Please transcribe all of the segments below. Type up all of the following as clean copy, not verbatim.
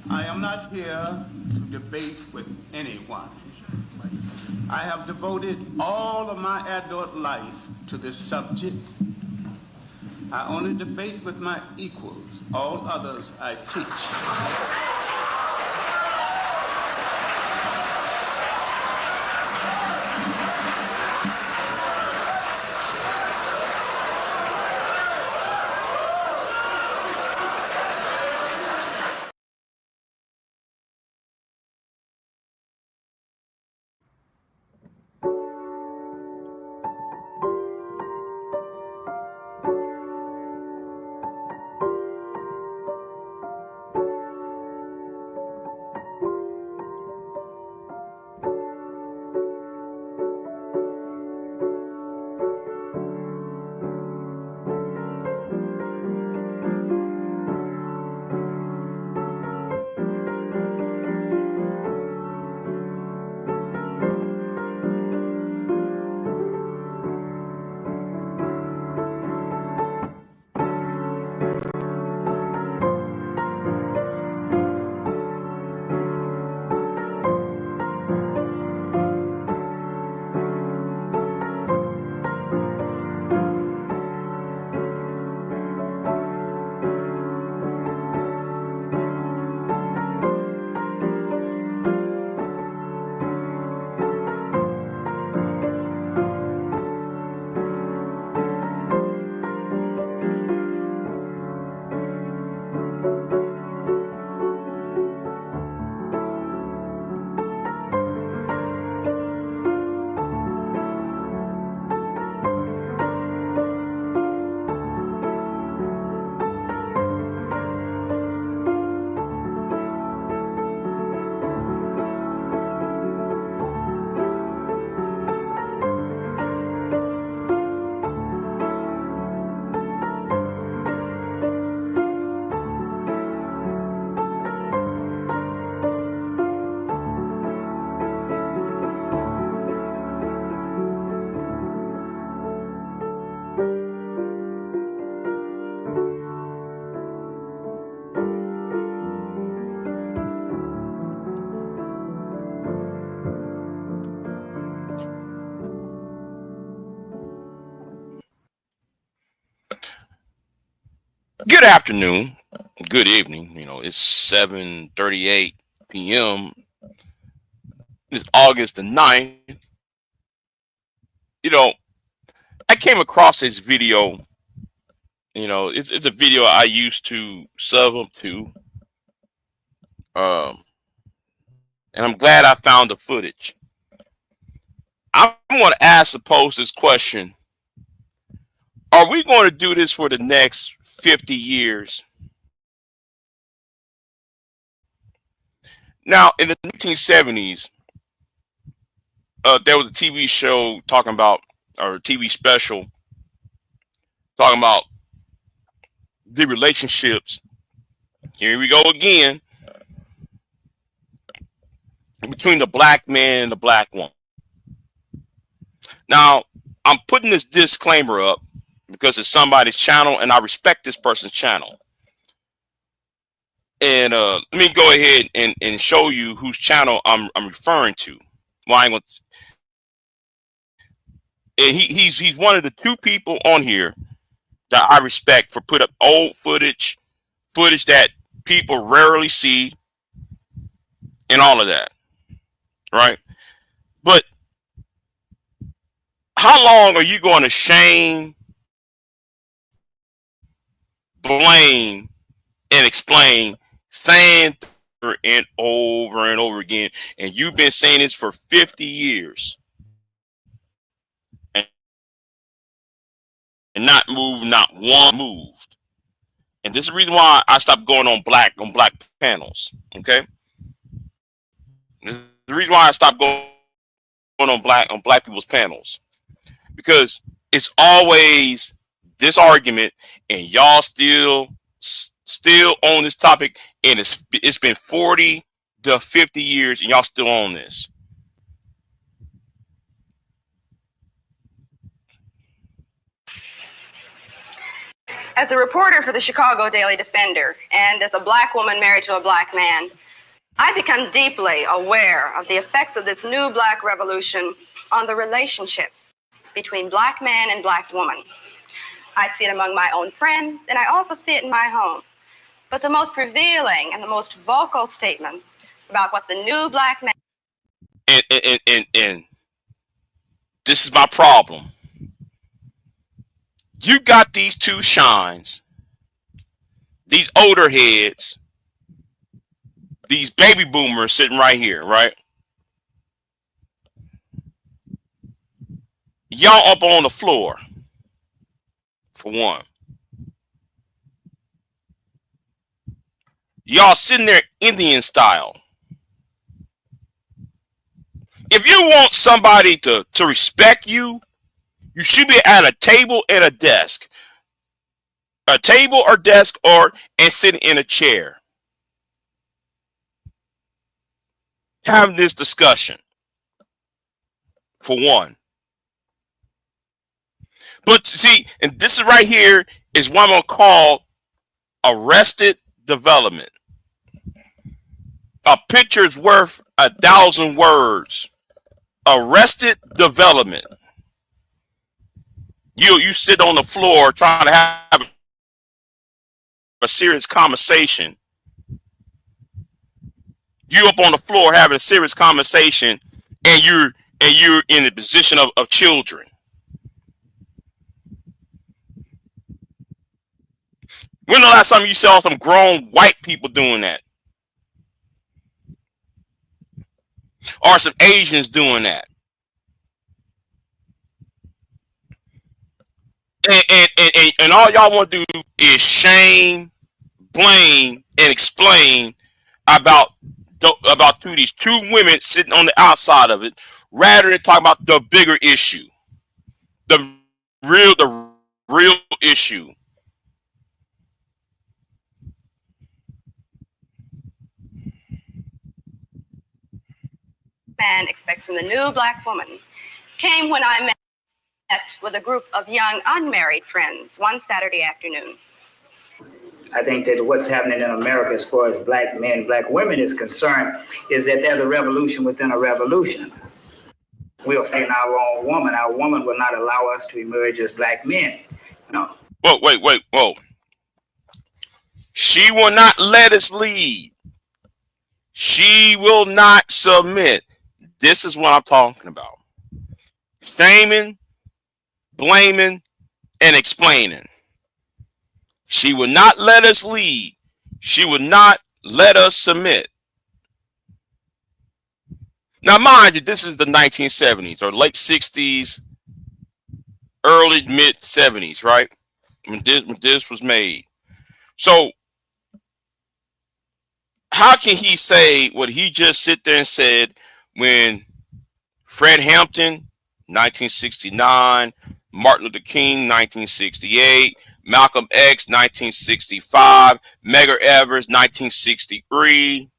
I am not here to debate with anyone. I have devoted all of my adult life to this subject. I only debate with my equals. All others I teach. Good afternoon, good evening. It's 7:38 p.m. It's August the 9th. You know, I came across this video. It's a video I used to sub up to. Um, and I'm glad I found the footage. I'm going to pose this question. Are we going to do this for the next 50 years? Now, in the 1970s, there was a TV show talking about, or a TV special talking about the relationships. Here we go again, between the black man and the black woman. Now, I'm putting this disclaimer up because it's somebody's channel and I respect this person's channel. And let me go ahead and show you whose channel I'm referring to. Well, and he's one of the two people on here that I respect for put up old footage that people rarely see, and all of that, right? But how long are you going to shame, blame, and explain, saying over and over again, and you've been saying this for 50 years, and not one moved? And this is the reason why I stopped going on black panels. Okay, this is the reason why I stopped going on black people's panels, because it's always this argument, and y'all still on this topic, and it's been 40 to 50 years, and y'all still on this. As a reporter for the Chicago Daily Defender and as a black woman married to a black man, I become deeply aware of the effects of this new black revolution on the relationship between black man and black woman. I see it among my own friends, and I also see it in my home. But the most revealing and the most vocal statements about what the new black man... And this is my problem. You got these two shines, these older heads, these baby boomers sitting right here, right? Y'all up on the floor, for one. Y'all sitting there Indian style. If you want somebody to respect you, you should be at a table and a desk. A table or desk and sitting in a chair. Having this discussion. For one. But see, and this is right here is what I'm going to call arrested development. A picture's worth 1,000 words. Arrested development. You sit on the floor trying to have a serious conversation. You up on the floor having a serious conversation, and you're in the position of children. When the last time you saw some grown white people doing that? Or some Asians doing that? And all y'all want to do is shame, blame, and explain about these two women sitting on the outside of it, rather than talk about the bigger issue, the real issue. Man expects from the new black woman came when I met with a group of young unmarried friends one Saturday afternoon. I think that what's happening in America as far as black men, black women is concerned, is that there's a revolution within a revolution. We're fighting our own woman. Our woman will not allow us to emerge as black men. No. Whoa. She will not let us lead. She will not submit. This is what I'm talking about. Shaming, blaming, and explaining. She will not let us lead. She will not let us submit. Now, mind you, this is the 1970s or late 60s, early mid 70s, right? When this was made. So, how can he say what he just sit there and said when Fred Hampton, 1969, Martin Luther King, 1968, Malcolm X, 1965, Medgar Evers, 1963.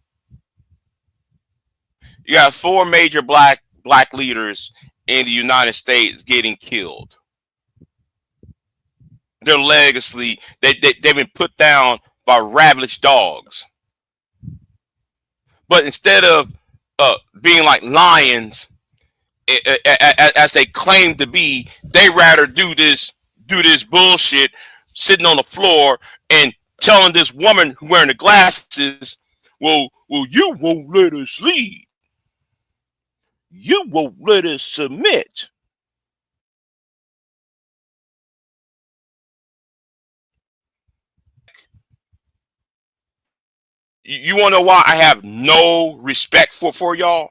You got 4 major black leaders in the United States getting killed. Their legacy, they've been put down by ravenous dogs. But instead of being like lions, as they claim to be, they rather do this bullshit, sitting on the floor and telling this woman wearing the glasses, well, you won't let us lead. You won't let us submit. You want to know why I have no respect for y'all?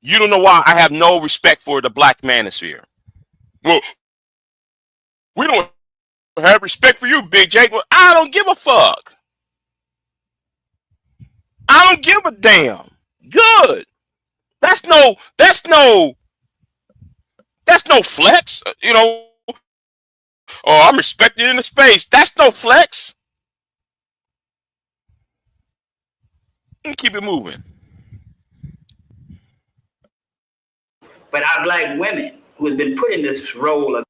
You don't know why I have no respect for the black manosphere. Well, we don't have respect for you, Big Jake. Well, I don't give a fuck. I don't give a damn. Good. That's no flex. You know, oh, I'm respected in the space. That's no flex. And keep it moving. But our black women, who has been put in this role of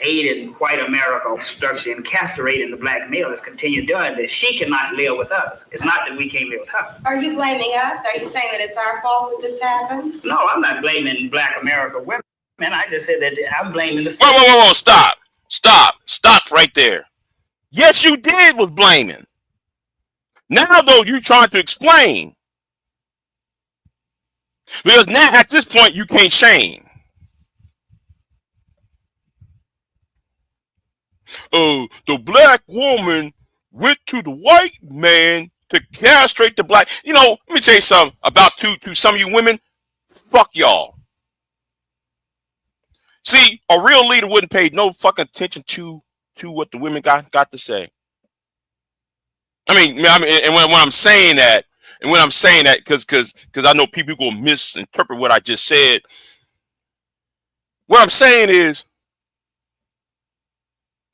aiding white America structure and castrating the black male, has continued doing this. She cannot live with us. It's not that we can't live with her. Are you blaming us? Are you saying that it's our fault that this happened? No, I'm not blaming black America women. I just said that I'm blaming the system. Whoa, stop right there. Yes, you did was blaming. Now, though, you trying to explain. Because now, at this point, you can't shame. The black woman went to the white man to castrate the black. You know, let me tell you something about to some of you women. Fuck y'all. See, a real leader wouldn't pay no fucking attention to what the women got to say. I mean, and when I'm saying that, because I know people will misinterpret what I just said. What I'm saying is,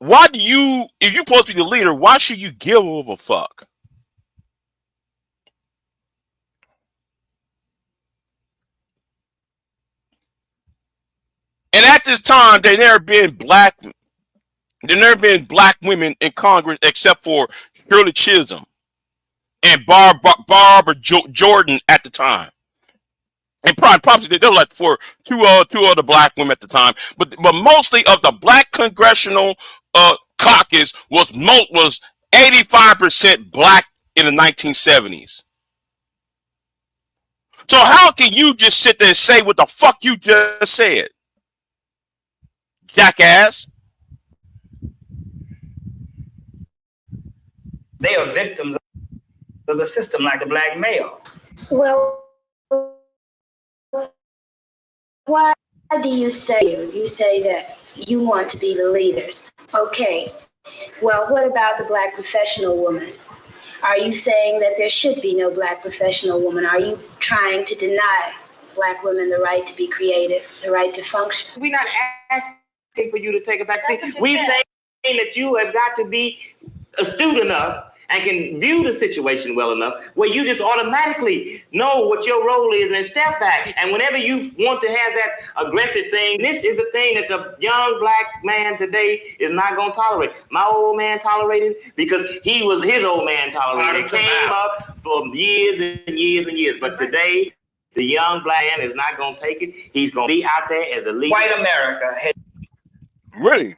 why do you, if you're supposed to be the leader, why should you give a fuck? And at this time, there never been black women in Congress except for Shirley Chisholm and Barbara Jordan at the time. And probably they were like for two other black women at the time, but mostly of the black congressional caucus was 85% black in the 1970s. So how can you just sit there and say what the fuck you just said, jackass? They are victims of the system like the black male. Well, why do you say that you want to be the leaders? Okay. Well, what about the black professional woman? Are you saying that there should be no black professional woman? Are you trying to deny black women the right to be creative, the right to function? We're not asking for you to take a back seat. We're saying that you have got to be astute enough and can view the situation well enough where you just automatically know what your role is and step back. And whenever you want to have that aggressive thing, this is the thing that the young black man today is not going to tolerate. My old man tolerated because his old man tolerated. It came up for years and years and years. But today, the young black man is not going to take it. He's going to be out there as the leader. White America. Really?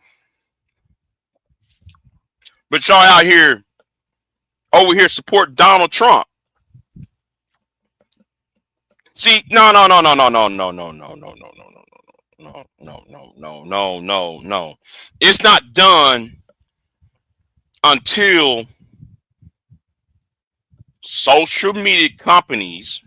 But y'all out here, over here support Donald Trump. See, no. It's not done until social media companies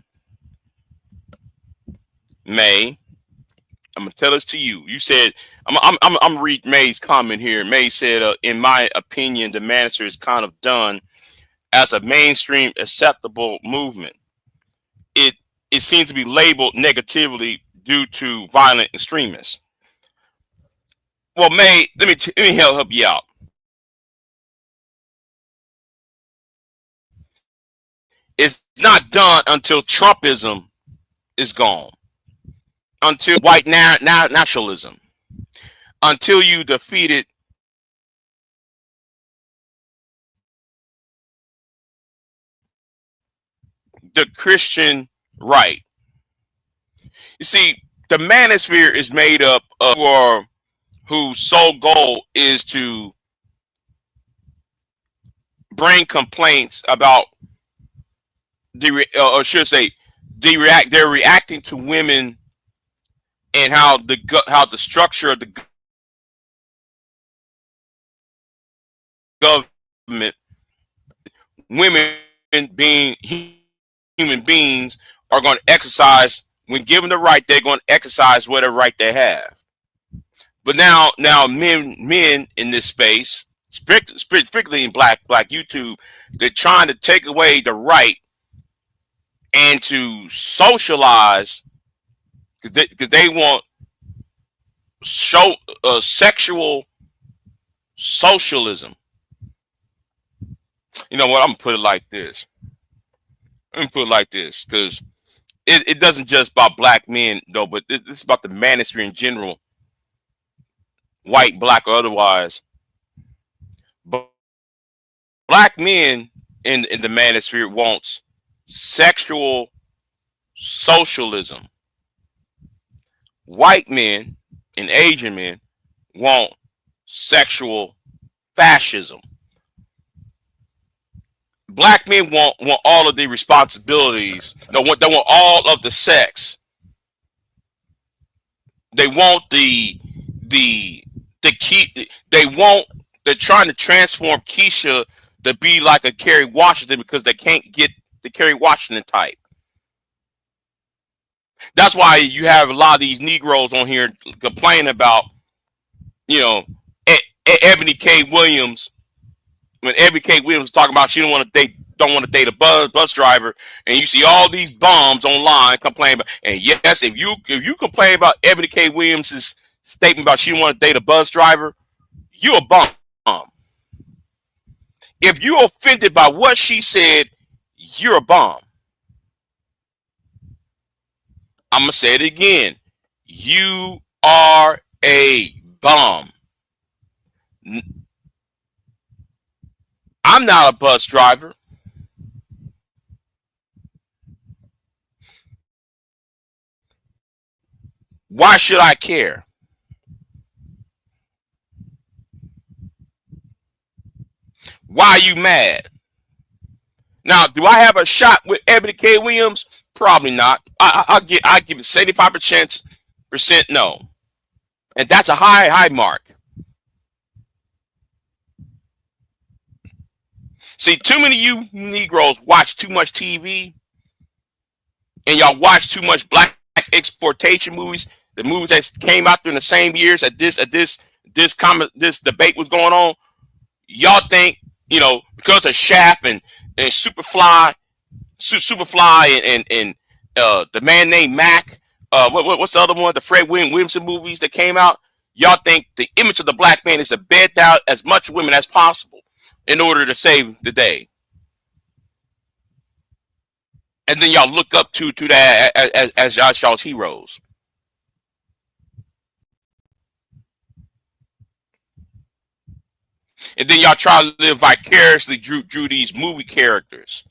I'm gonna tell this to you. You said I'm read May's comment here. May said, in my opinion, the Manaster is kind of done as a mainstream acceptable movement. It seems to be labeled negatively due to violent extremists. Well, May, let me help you out. It's not done until Trumpism is gone, until white nationalism, until you defeated the Christian right. You see, the manosphere is made up of whose sole goal is to bring complaints about they're reacting to women and how the structure of the government, women being human beings, are going to exercise, when given the right, they're going to exercise whatever right they have. But now men in this space, particularly in black YouTube, they're trying to take away the right and to socialize, because they want sexual socialism. You know what? I'm gonna put it like this. Because it doesn't just about black men though, but it's about the manosphere in general, white, black, or otherwise. But black men in the manosphere wants sexual socialism. White men and Asian men want sexual fascism. Black men want all of the responsibilities. They want all of the sex. They want the key. They're trying to transform Keisha to be like a Kerry Washington because they can't get the Kerry Washington type. That's why you have a lot of these Negroes on here complaining about, you know, Ebony K. Williams. When Ebony K. Williams talking about she don't want to date a bus driver, and you see all these bums online complaining about. And yes, if you complain about Ebony K. Williams' statement about she don't want to date a bus driver, you a bum. If you're offended by what she said, you're a bum. I'm gonna say it again. You are a bum. I'm not a bus driver. Why should I care? Why are you mad? Now, do I have a shot with Ebony K. Williams? Probably not. I give it 75% no, and that's a high mark. See, too many of you Negroes watch too much TV, and y'all watch too much black exploitation movies. The movies that came out during the same years that this debate was going on. Y'all think, you know, because of Shaft and Superfly and the Man Named Mac. What's the other one? The Fred Williamson movies that came out. Y'all think the image of the black man is to bed down as much women as possible in order to save the day. And then y'all look up to that as y'all's heroes. And then y'all try to live vicariously through these movie characters.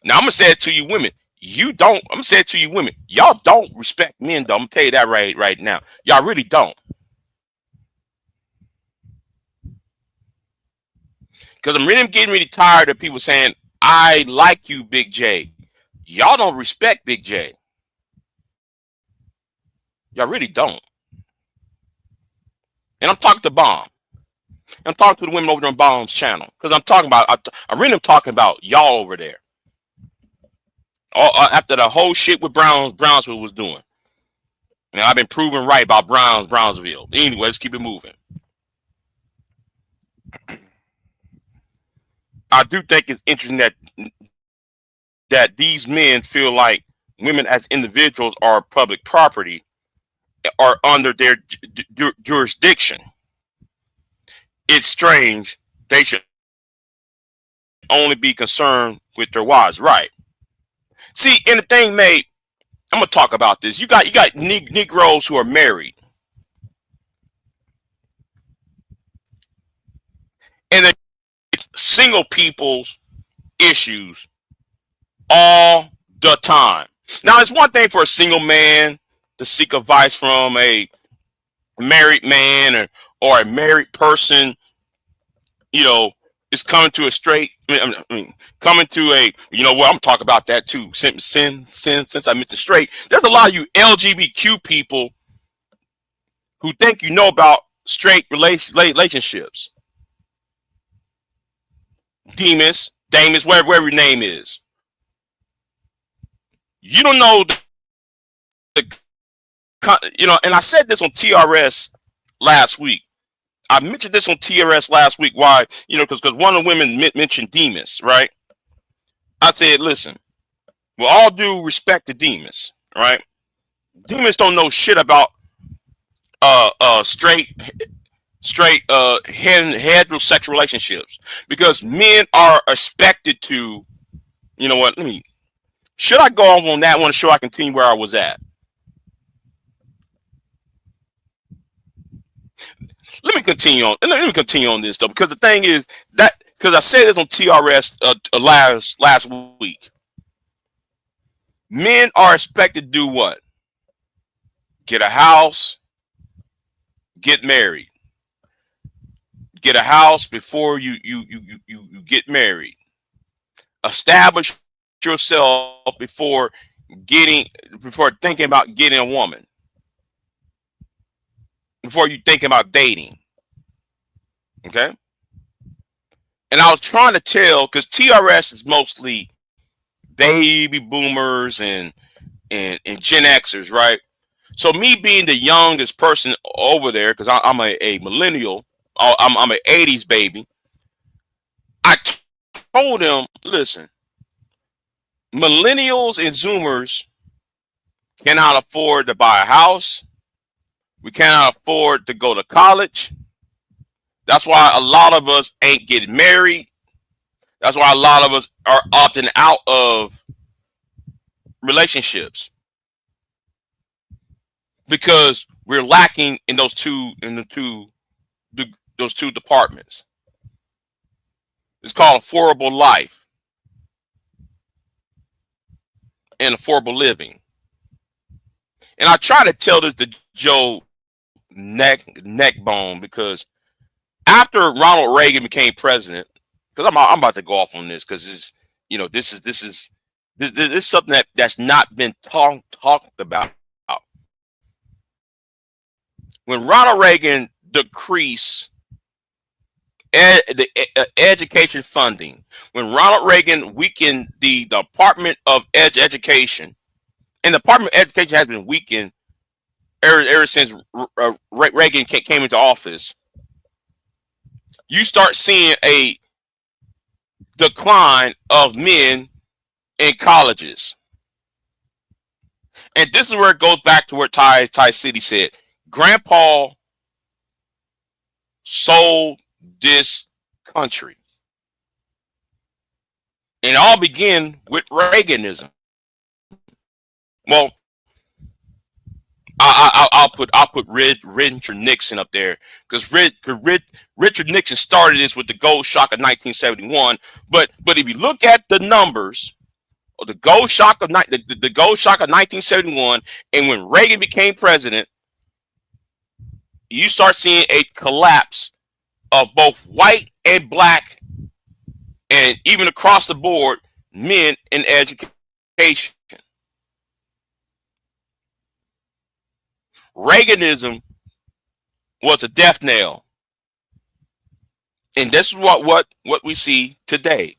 Now I'm gonna say it to you women. I'm gonna say it to you women. Y'all don't respect men, though. I'm gonna tell you that right now. Y'all really don't. Because I'm really getting really tired of people saying, I like you, Big J. Y'all don't respect Big J. Y'all really don't. And I'm talking to Bomb. I'm talking to the women over there on Bomb's channel. Because I'm really talking about y'all over there. After the whole shit with Brownsville was doing. And I've been proven right about Brownsville. Anyway, let's keep it moving. I do think it's interesting that these men feel like women as individuals are public property, are under their jurisdiction. It's strange. They should only be concerned with their wives, right? See, and the thing, mate, I'm gonna talk about this. You got Negroes who are married, and it's single people's issues all the time. Now, it's one thing for a single man to seek advice from a married man or a married person, you know, is coming to a straight, coming to a, you know what, I'm talking about that too. Since I mentioned straight, there's a lot of you LGBTQ people who think you know about straight relationships. Damus, whatever your name is. You don't know you know, and I said this on TRS last week. I mentioned this on TRS last week. Why? You know, because one of the women mentioned Demas, right? I said, listen, with all due respect to Demas, right? Demas don't know shit about straight straight heterosexual relationships, because men are expected to, you know what, should I go on that one, or should I continue where I was at? Let me continue on this though, because the thing is that, because I said this on TRS last week, men are expected to do what? Get a house, get married. Get a house before you get married. Establish yourself before thinking about getting a woman. Before you think about dating. Okay? And I was trying to tell, because TRS is mostly baby boomers and Gen Xers, right? So me being the youngest person over there, because I'm a millennial, I'm an 80s baby, I told them, listen, millennials and Zoomers cannot afford to buy a house. We cannot afford to go to college. That's why a lot of us ain't getting married. That's why a lot of us are opting out of relationships, because we're lacking in those two departments. It's called affordable life and affordable living. And I try to tell this to Joe Neckbone, because after Ronald Reagan became president, because I'm about to go off on this, because this is something that's not been talked about. When Ronald Reagan decreased the education funding, when Ronald Reagan weakened the Department of Education, and the Department of Education has been weakened ever since Reagan came into office, you start seeing a decline of men in colleges. And this is where it goes back to what Ty City said. Grandpa sold this country. And it all began with Reaganism. Well, I'll put Richard Nixon up there, because Richard Nixon started this with the gold shock of 1971. But if you look at the numbers of the gold shock of 1971, and when Reagan became president, you start seeing a collapse of both white and black, and even across the board, men in education. Reaganism was a death knell, and this is what we see today.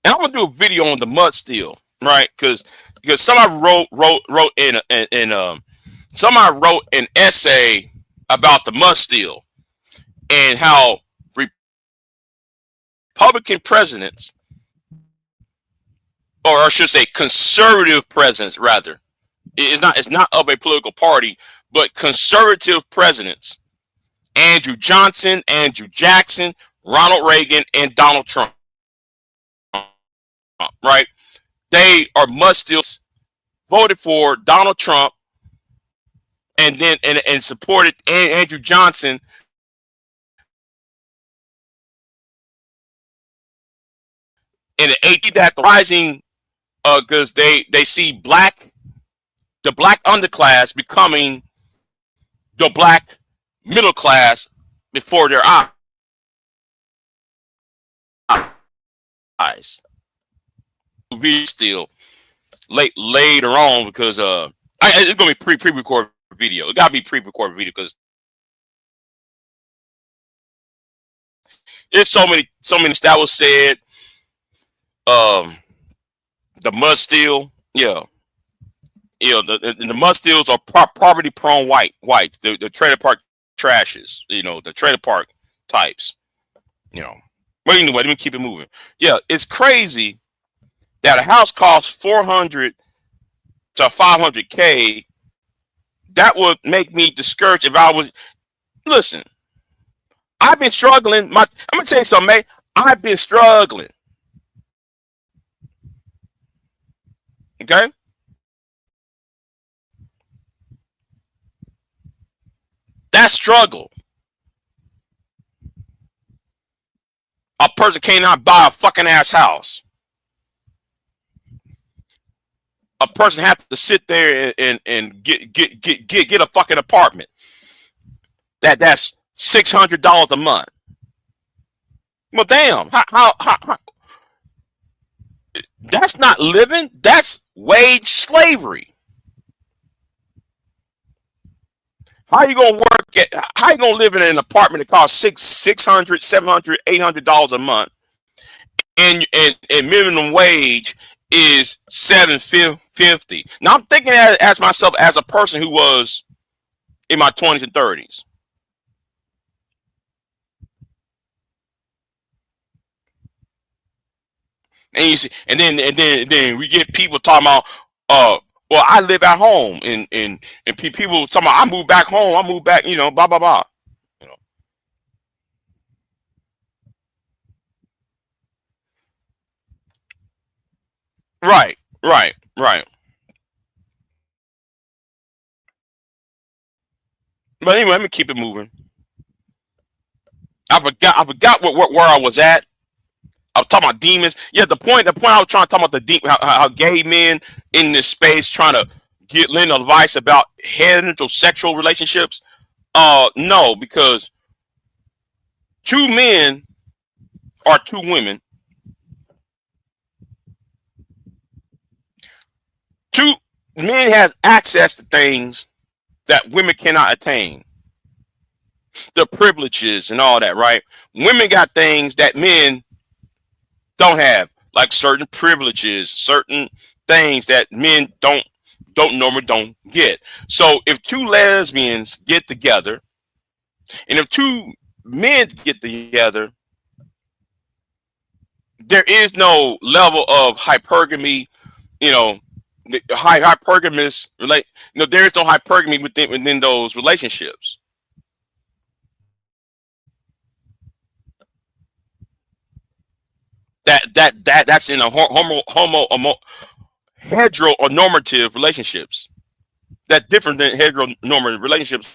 And I'm gonna do a video on the mud steel, right? Because somebody wrote somebody wrote an essay about the mud steel and how Republican presidents, or I should say conservative presidents rather, it's not of a political party, but conservative presidents, Andrew Johnson, Andrew Jackson, Ronald Reagan, and Donald Trump, right? They are mud steels, voted for Donald Trump, and then and supported Andrew Johnson in the 80s, that rising, because they see the black underclass becoming the black middle class before their eyes. Still later on, because it's gonna be pre-recorded video. It gotta be pre-recorded video, because there's so many that was said. The mud steel, yeah. The mud steels are poverty prone white, the trailer park trashes, the trailer park types, But anyway, let me keep it moving. Yeah, it's crazy that a house costs 400 to 500K. That would make me discouraged if I was. Listen, I've been struggling. I'm gonna tell you something, man. I've been struggling. Okay. That struggle. A person cannot buy a fucking ass house. A person has to sit there and get a fucking apartment. That's $600 a month. Well, damn. How that's not living. That's wage slavery. How you gonna work at? How you gonna live in an apartment that costs $600, $700, $800 a month, and minimum wage is $750? Now I'm thinking as myself as a person who was in my 20s and 30s. And you see, and then we get people talking about, well, I live at home, and people talking about I moved back home, I moved back, blah blah blah, you know. Right, right, right. But anyway, let me keep it moving. I forgot where I was at. I was talking about demons. Yeah, the point I was trying to talk about how gay men in this space trying to lend advice about heterosexual relationships. No, because two men or two women, two men have access to things that women cannot attain. The privileges and all that, right? Women got things that men don't have, like certain privileges, certain things that men don't normally don't get. So if two lesbians get together, and if two men get together, there is no level of hypergamy, hypergamous relate. There is no hypergamy within those relationships. That's in a heteronormative relationships. That's different than heteronormative relationships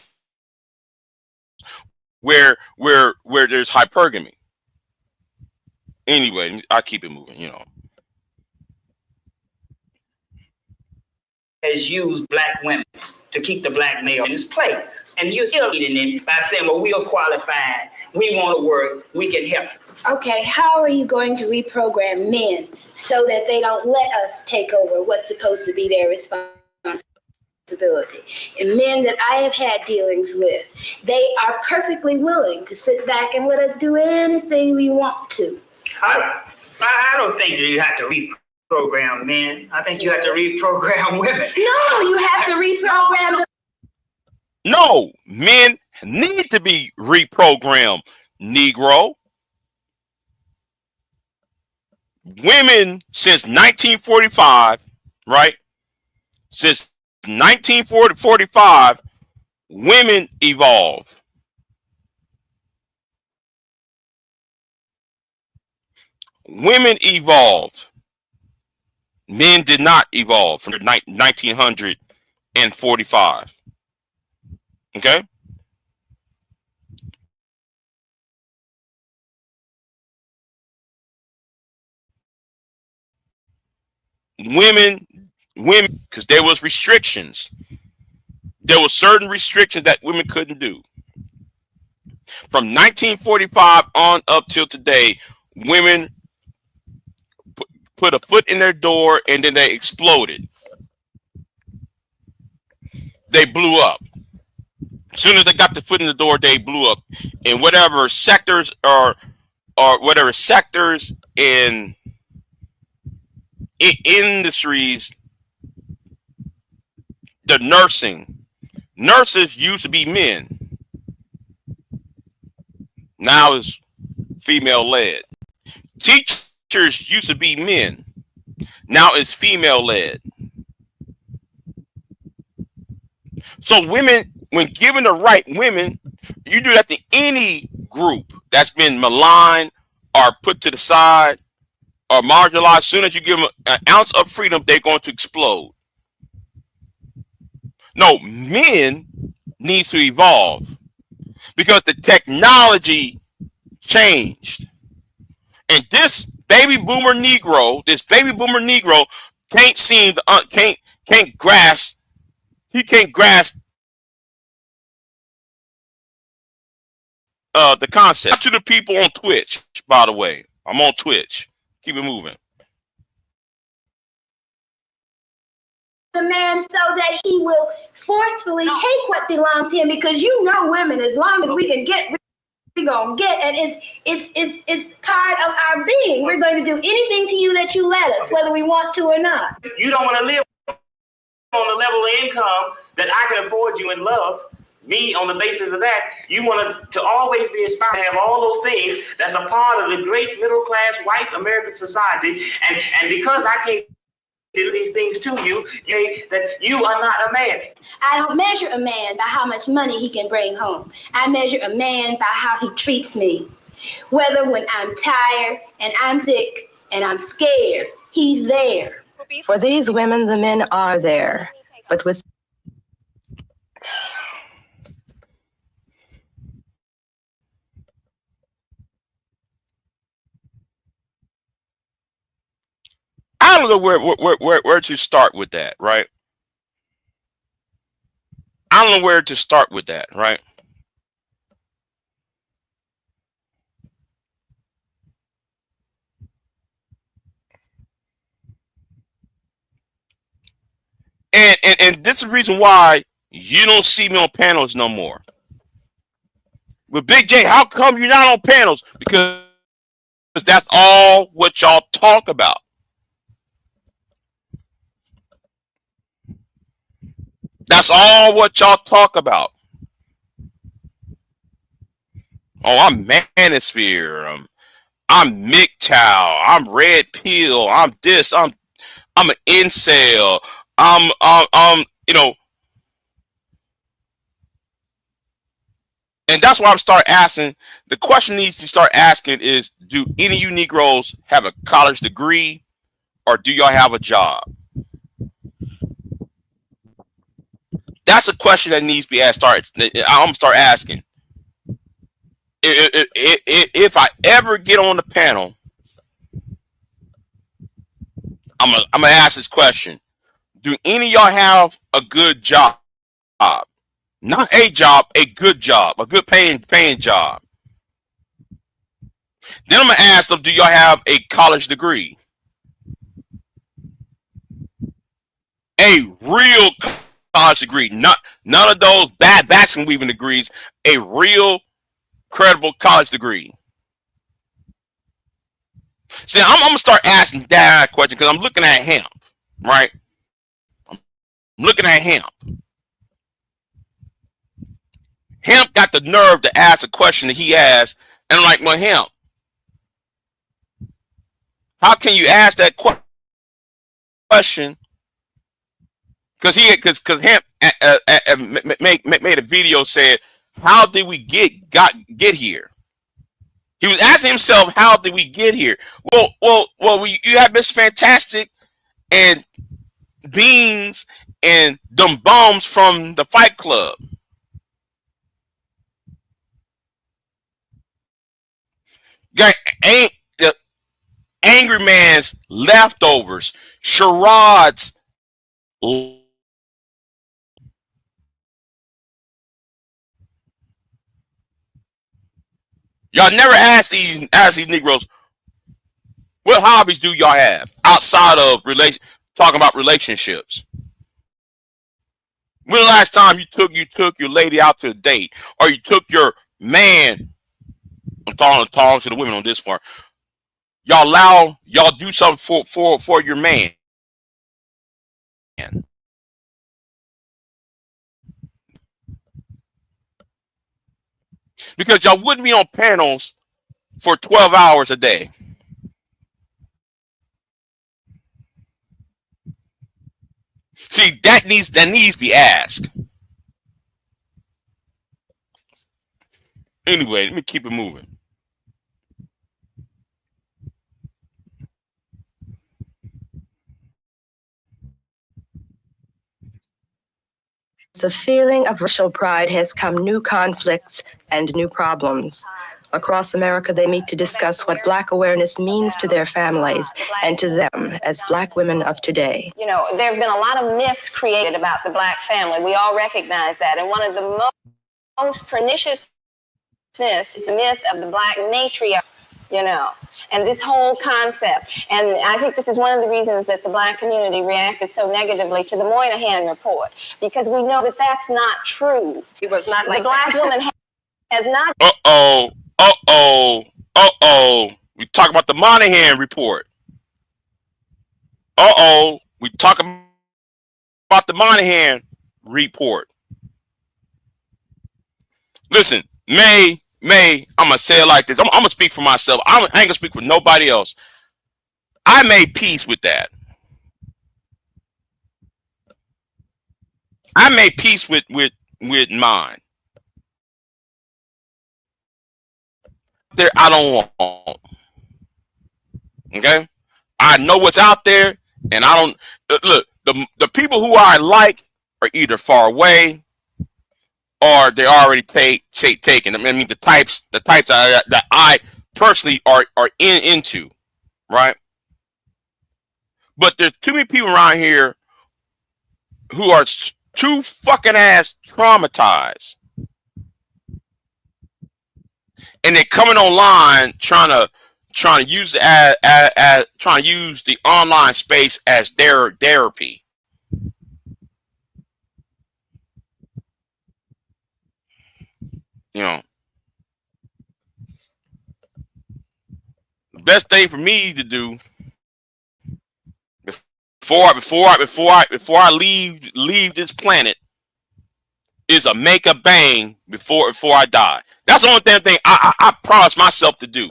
where there's hypergamy. Anyway, I keep it moving. Has used black women to keep the black male in his place. And you're still eating them by saying, well, we are qualified, we want to work, we can help. Okay, how are you going to reprogram men so that they don't let us take over what's supposed to be their responsibility? And men that I have had dealings with, they are perfectly willing to sit back and let us do anything we want to. I don't think you have to reprogram men. I think you have to reprogram women. No, you have to reprogram No, men need to be reprogrammed, Negro. Women since 1945, right? Since 1945, women evolve. Women evolved. Men did not evolve from 1945. Okay? Women, because there was restrictions. There were certain restrictions that women couldn't do. From 1945 on up till today, women put a foot in their door and then they exploded. They blew up. As soon as they got the foot in the door, they blew up. In whatever sectors or whatever sectors in industries, the nurses used to be men. Now it's female led. Teachers used to be men. Now it's female led. So women, when given the right, women You do that to any group that's been maligned or put to the side or marginalized. As soon as you give them an ounce of freedom, they're going to explode. No, men need to evolve because the technology changed. And this baby boomer Negro can't seem to can't grasp. He can't grasp the concept. To the people on Twitch, by the way, I'm on Twitch. Keep it moving. The man so that he will forcefully take what belongs to him, because you know women, as long as we can get, we're gonna get, and it's part of our being. We're going to do anything to you that you let us, whether we want to or not. You don't want to live on the level of income that I can afford you and love me on the basis of that. You want to always be inspired to have all those things that's a part of the great middle class white American society, and because I can't do these things to you, that you are not a man. I don't measure a man by how much money he can bring home. I measure a man by how he treats me. Whether when I'm tired and I'm sick and I'm scared, he's there. For these women, the men are there, but with I don't know where to start with that, right? I don't know where to start with that, right? And this is the reason why you don't see me on panels no more. With Big J, how come you're not on panels? Because that's all what y'all talk about. That's all what y'all talk about. Oh, I'm Manosphere. I'm MGTOW. I'm Red Pill. I'm this. I'm an incel. You know. And that's why I'm start asking. The question needs to start asking is: do any of you Negroes have a college degree, or do y'all have a job? That's a question that needs to be asked. I'm gonna start asking. If I ever get on the panel, I'm gonna ask this question: do any of y'all have a good job? Not a job, a good job, a good paying job. Then I'm gonna ask them: do y'all have a college degree? A real college degree, none of those bad basket weaving degrees. A real credible college degree. See, I'm gonna start asking that question because I'm looking at him, right? I'm looking at him. Hemp got the nerve to ask a question that he asked, and I'm like, well, Hemp, how can you ask that question? Because Hemp made a video said, how did we get here? He was asking himself, how did we get here? Well, you have Miss Fantastic and Beans and them bums from the Fight Club. Got Angry Man's leftovers, charades. Y'all never ask these Negroes, what hobbies do y'all have outside of talking about relationships? When the last time you took your lady out to a date, or you took your man? I'm talking to the women on this part. Y'all do something for your man. Because y'all wouldn't be on panels for 12 hours a day. See, that needs to be asked. Anyway, let me keep it moving. The feeling of racial pride has come new conflicts and new problems. Across America, they meet to discuss what Black awareness means to their families and to them as Black women of today. You know, there have been a lot of myths created about the Black family. We all recognize that. And one of the most pernicious myths is the myth of the Black matriarch, you know, and this whole concept. And I think this is one of the reasons that the Black community reacted so negatively to the Moynihan report, because we know that that's not true. It was not like the Black woman has not. We talk about the Moynihan report. We talk about the Moynihan report. Listen, May, I'm gonna say it like this. I'm gonna speak for myself. I ain't gonna speak for nobody else. I made peace with that. I made peace with mine. There, I don't want. Okay, I know what's out there, and I don't look. The people who I like are either far away, or they're already taken. I mean, the types that I personally are into, right? But there's too many people around here who are too fucking ass traumatized, and they're coming online trying to use trying to use the online space as their therapy. You know, the best thing for me to do before I leave this planet is a make a bang before I die. That's the only damn thing I promise myself to do.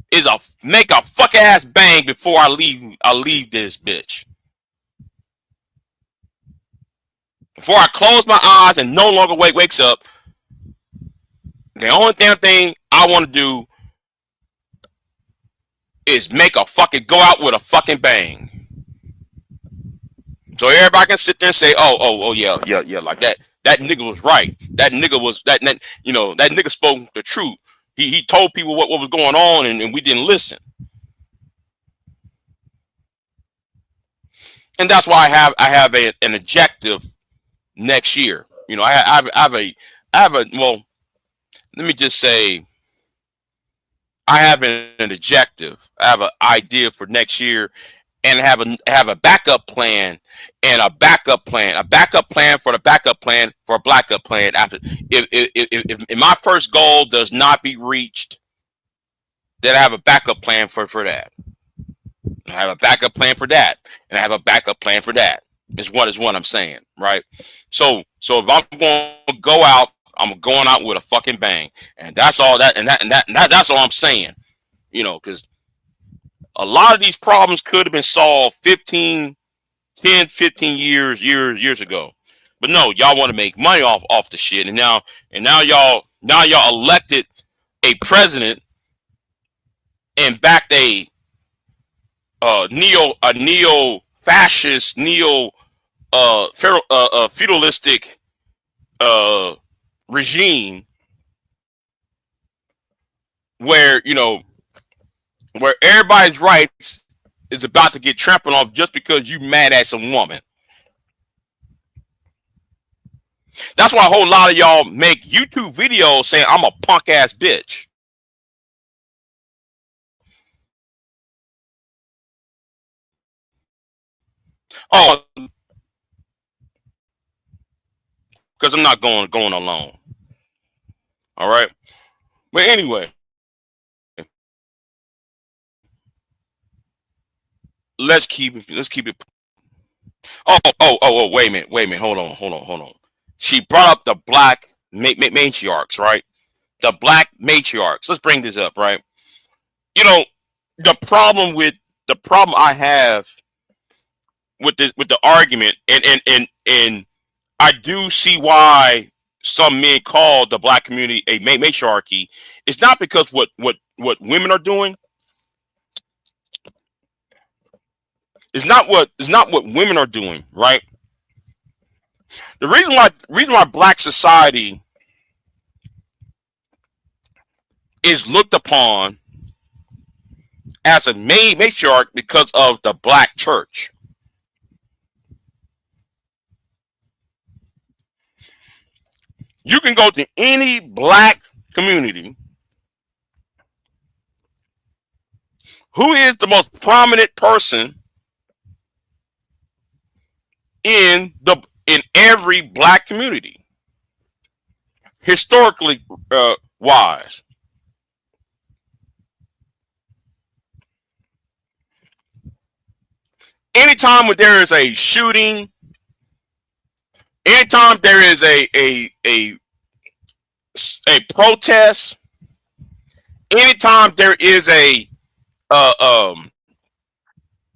Is make a fuck ass bang before I leave this bitch. Before I close my eyes and no longer wakes up, the only damn thing I want to do is make a fucking go out with a fucking bang. So everybody can sit there and say, oh yeah, like that nigga was right. That nigga was that nigga spoke the truth. He told people what was going on, and we didn't listen. And that's why I have an objective next year. You know, I have a well, let me just say I have an objective. I have an idea for next year, and have a backup plan and a backup plan for the backup plan for a backup plan after. If my first goal does not be reached, then I have a backup plan for that. I have a backup plan for that, and I have a backup plan for that. Is what I'm saying, right? So if I'm going to go out, I'm going out with a fucking bang, and that's all that, and that's all I'm saying, you know, because a lot of these problems could have been solved 10, 15 years ago, but no, y'all want to make money off the shit, and now y'all elected a president and backed a neo-fascist, feudalistic regime where, you know, where everybody's rights is about to get trampled off just because you mad at some woman. That's why a whole lot of y'all make YouTube videos saying I'm a punk ass bitch. Oh, because I'm not going alone. All right. But anyway, let's keep it. Oh, wait a minute. Hold on. She brought up the black matriarchs, right? The black matriarchs. Let's bring this up, right? You know, the problem I have with the argument, and I do see why some men call the black community a matriarchy, it's not because what women are doing. It's not what women are doing, right? The reason why black society is looked upon as a matriarch because of the black church. You can go to any black community. Who is the most prominent person in every black community, historically wise? Anytime when there is a shooting, anytime there is a protest, anytime there is a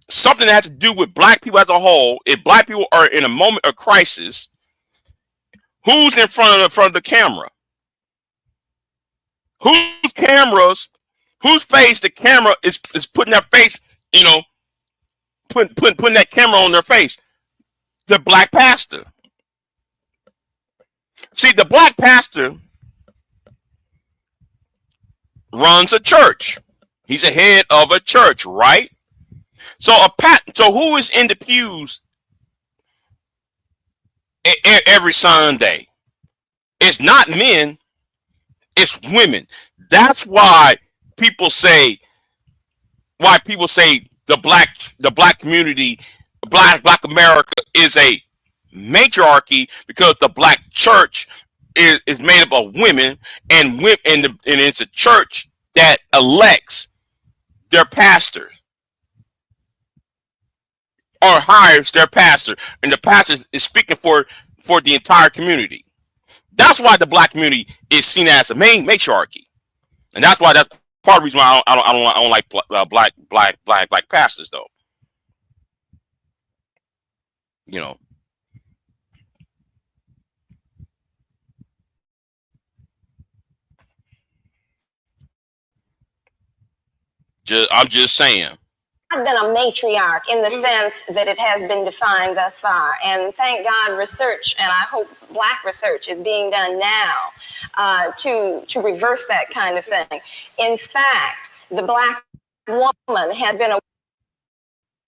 something that has to do with black people as a whole, if black people are in a moment of crisis, who's in front of the camera? Whose face the camera is putting their face, you know, putting that camera on their face? The black pastor. See, the black pastor runs a church. He's a head of a church, right? So who is in the pews every Sunday? It's not men, it's women. That's why people say the black community, black America is a matriarchy, because the black church is made up of women, and it's a church that elects their pastors or hires their pastor, and the pastor is speaking for the entire community. That's why the black community is seen as a matriarchy, and that's part of the reason why I don't like black pastors, though. You know. I'm just saying. I've been a matriarch in the sense that it has been defined thus far. And thank God research, and I hope black research, is being done now to reverse that kind of thing. In fact, the black woman has been a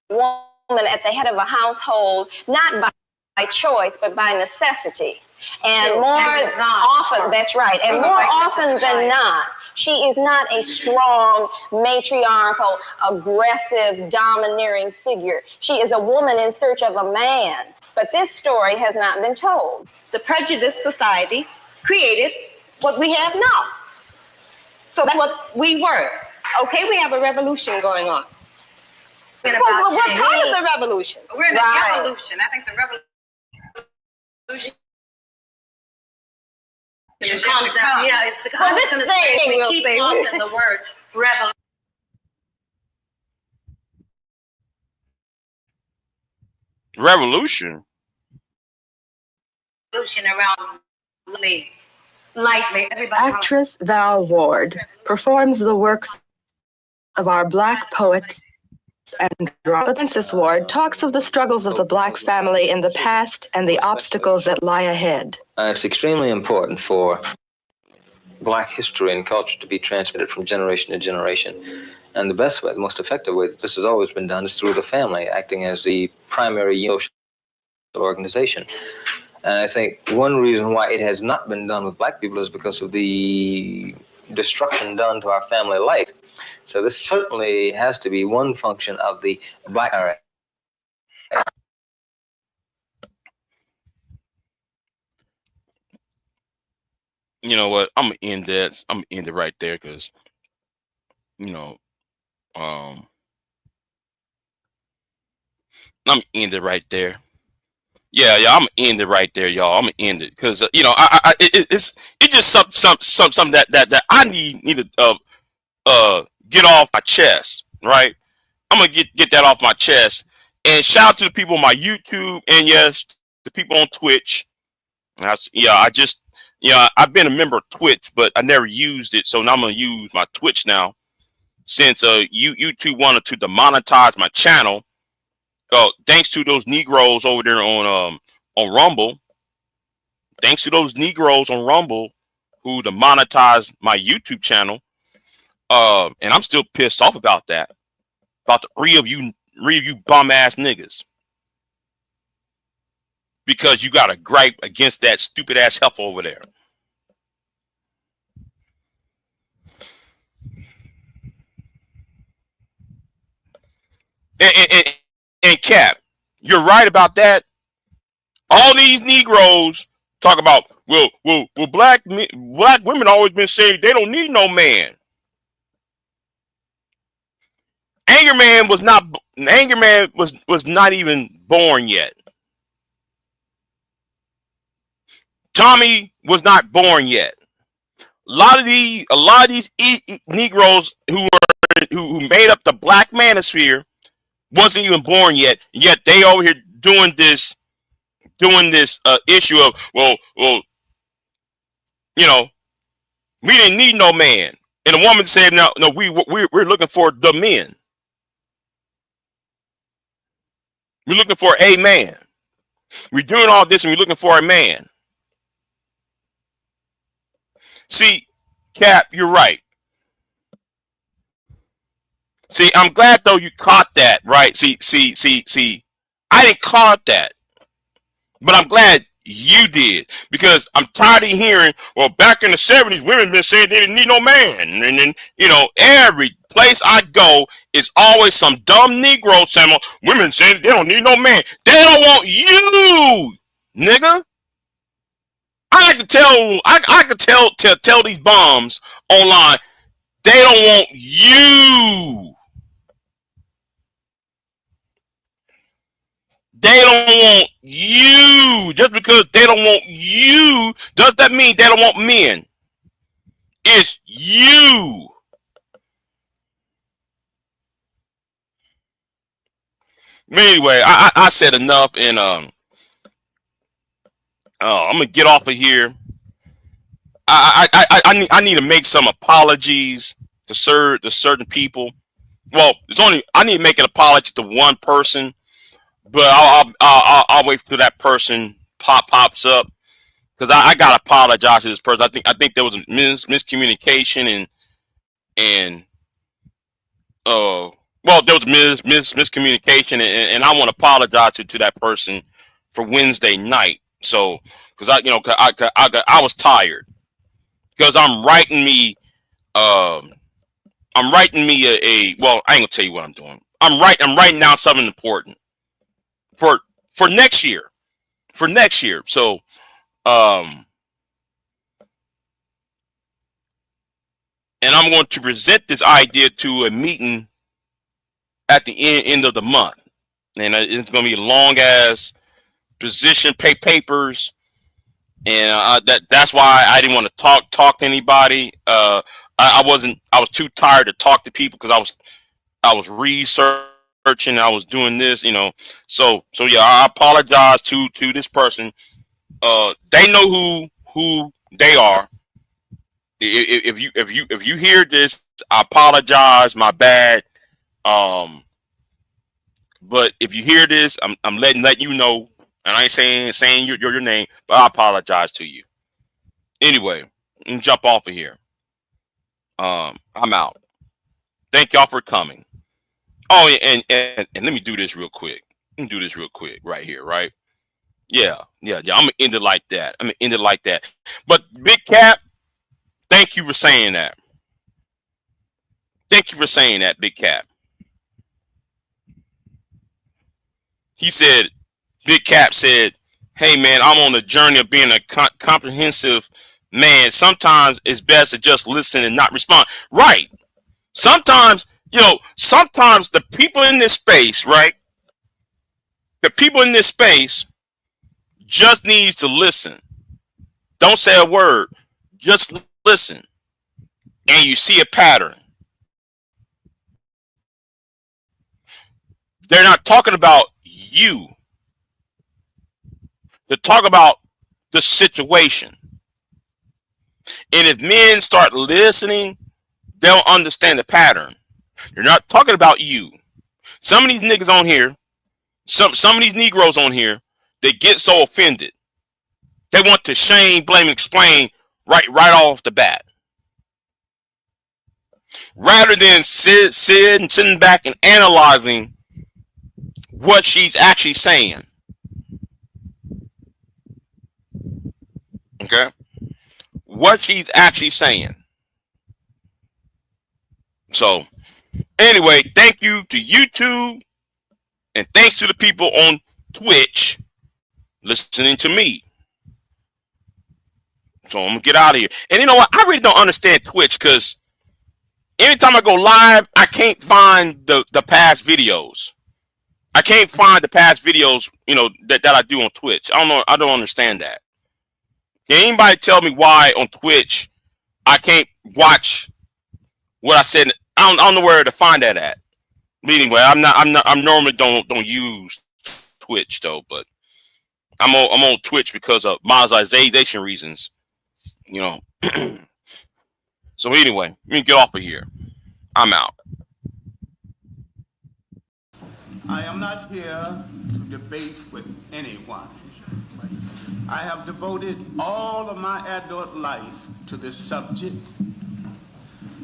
woman at the head of a household, not by choice, but by necessity. And more often, that's right, and more often than not, she is not a strong, matriarchal, aggressive, domineering figure. She is a woman in search of a man. But this story has not been told. The prejudiced society created what we have now. So that's what we were. Okay, we have a revolution going on. We're part of the revolution. We're in the evolution. I think the revolution is yet to come. Yeah, it's to come. Well, this thing we keep talking the word revolution. Revolution. Revolution around lightly. Everybody. Actress Val Ward performs the works of our black poets, and Frances Ward talks of the struggles of the black family in the past and the obstacles that lie ahead. It's extremely important for black history and culture to be transmitted from generation to generation. And the best way, the most effective way that this has always been done is through the family, acting as the primary social organization. And I think one reason why it has not been done with black people is because of the destruction done to our family life. So this certainly has to be one function of the black era. You know what? I'm gonna end that. I'm gonna end it right there, because I'm gonna end it right there. Yeah, I'm gonna end it right there, y'all. I'm gonna end it because it's just something that I need to get off my chest, right? I'm gonna get that off my chest. And shout out to the people on my YouTube, and yes, the people on Twitch. I You know, I've been a member of Twitch, but I never used it. So now I'm going to use my Twitch now since YouTube wanted to demonetize my channel. Thanks to those Negroes over there on Rumble. Thanks to those Negroes on Rumble who demonetized my YouTube channel. And I'm still pissed off about that. About the three of you bum ass niggas. Because you got a gripe against that stupid ass heifer over there. And Cap, you're right about that. All these Negroes talk about, well, black women always been saying they don't need no man. Anger Man was not even born yet. Tommy was not born yet. A lot of these Negroes who made up the black manosphere wasn't even born yet. Yet they over here doing this issue of well, you know, we didn't need no man, and the woman said, no, we're looking for the men. We're looking for a man. We're doing all this and we're looking for a man. See, Cap, you're right. See, I'm glad though you caught that, right? See, I didn't caught that, but I'm glad you did because I'm tired of hearing, well, back in the 70s, women been saying they didn't need no man. And then, you know, every place I go is always some dumb Negro saying, women saying they don't need no man. They don't want you, nigga. I like to tell, I could tell these bums online, they don't want you. They don't want you. Just because they don't want you, does that mean they don't want men? It's you. Anyway, I said enough, and I'm gonna get off of here. I need to make some apologies to certain people. Well, I need to make an apology to one person. But I'll wait till that person pops up because I gotta apologize to this person. I think there was a miscommunication and well, there was miscommunication and I want to apologize to that person for Wednesday night. So because I was tired because I'm writing me well, I ain't gonna tell you what I'm doing. I'm writing down something important. For next year. So, and I'm going to present this idea to a meeting at the end of the month. And it's going to be long as position papers. And that's why I didn't want to talk to anybody. I was too tired to talk to people because I was researching. I was doing this, you know. So yeah, I apologize to this person. They know who they are. If you hear this, I apologize. My bad. But if you hear this, I'm letting you know, and I ain't saying your name, but I apologize to you. Anyway, let me jump off of here. I'm out. Thank y'all for coming. Oh, and let me do this real quick. Right here, right? Yeah. I'm gonna end it like that. But Big Cap, thank you for saying that. Big Cap. Big Cap said, "Hey man, I'm on the journey of being a comprehensive man. Sometimes it's best to just listen and not respond." Right. Sometimes the people in this space, right? The people in this space just needs to listen. Don't say a word. Just listen. And you see a pattern. They're not talking about you. They're talking about the situation. And if men start listening, they'll understand the pattern. They're not talking about you. Some of these niggas on here, some of these Negroes on here, they get so offended. They want to shame, blame, and explain right off the bat. Rather than sitting back and analyzing what she's actually saying. Okay? What she's actually saying. So, anyway, thank you to YouTube, and thanks to the people on Twitch listening to me. So I'm gonna get out of here. And you know what? I really don't understand Twitch, because anytime I go live, I can't find the past videos. I can't find the past videos, you know, that I do on Twitch. I don't know. I don't understand that. Can anybody tell me why on Twitch I can't watch what I said? I don't know where to find that at. But anyway, I'm normally don't use Twitch though, but I'm on Twitch because of monetization reasons, you know. So anyway, let me get off of here. I'm out. I am not here to debate with anyone. I have devoted all of my adult life to this subject.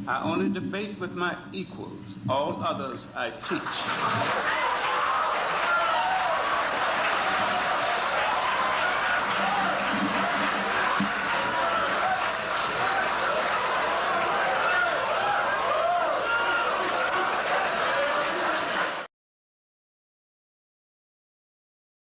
I only debate with my equals. All others I teach.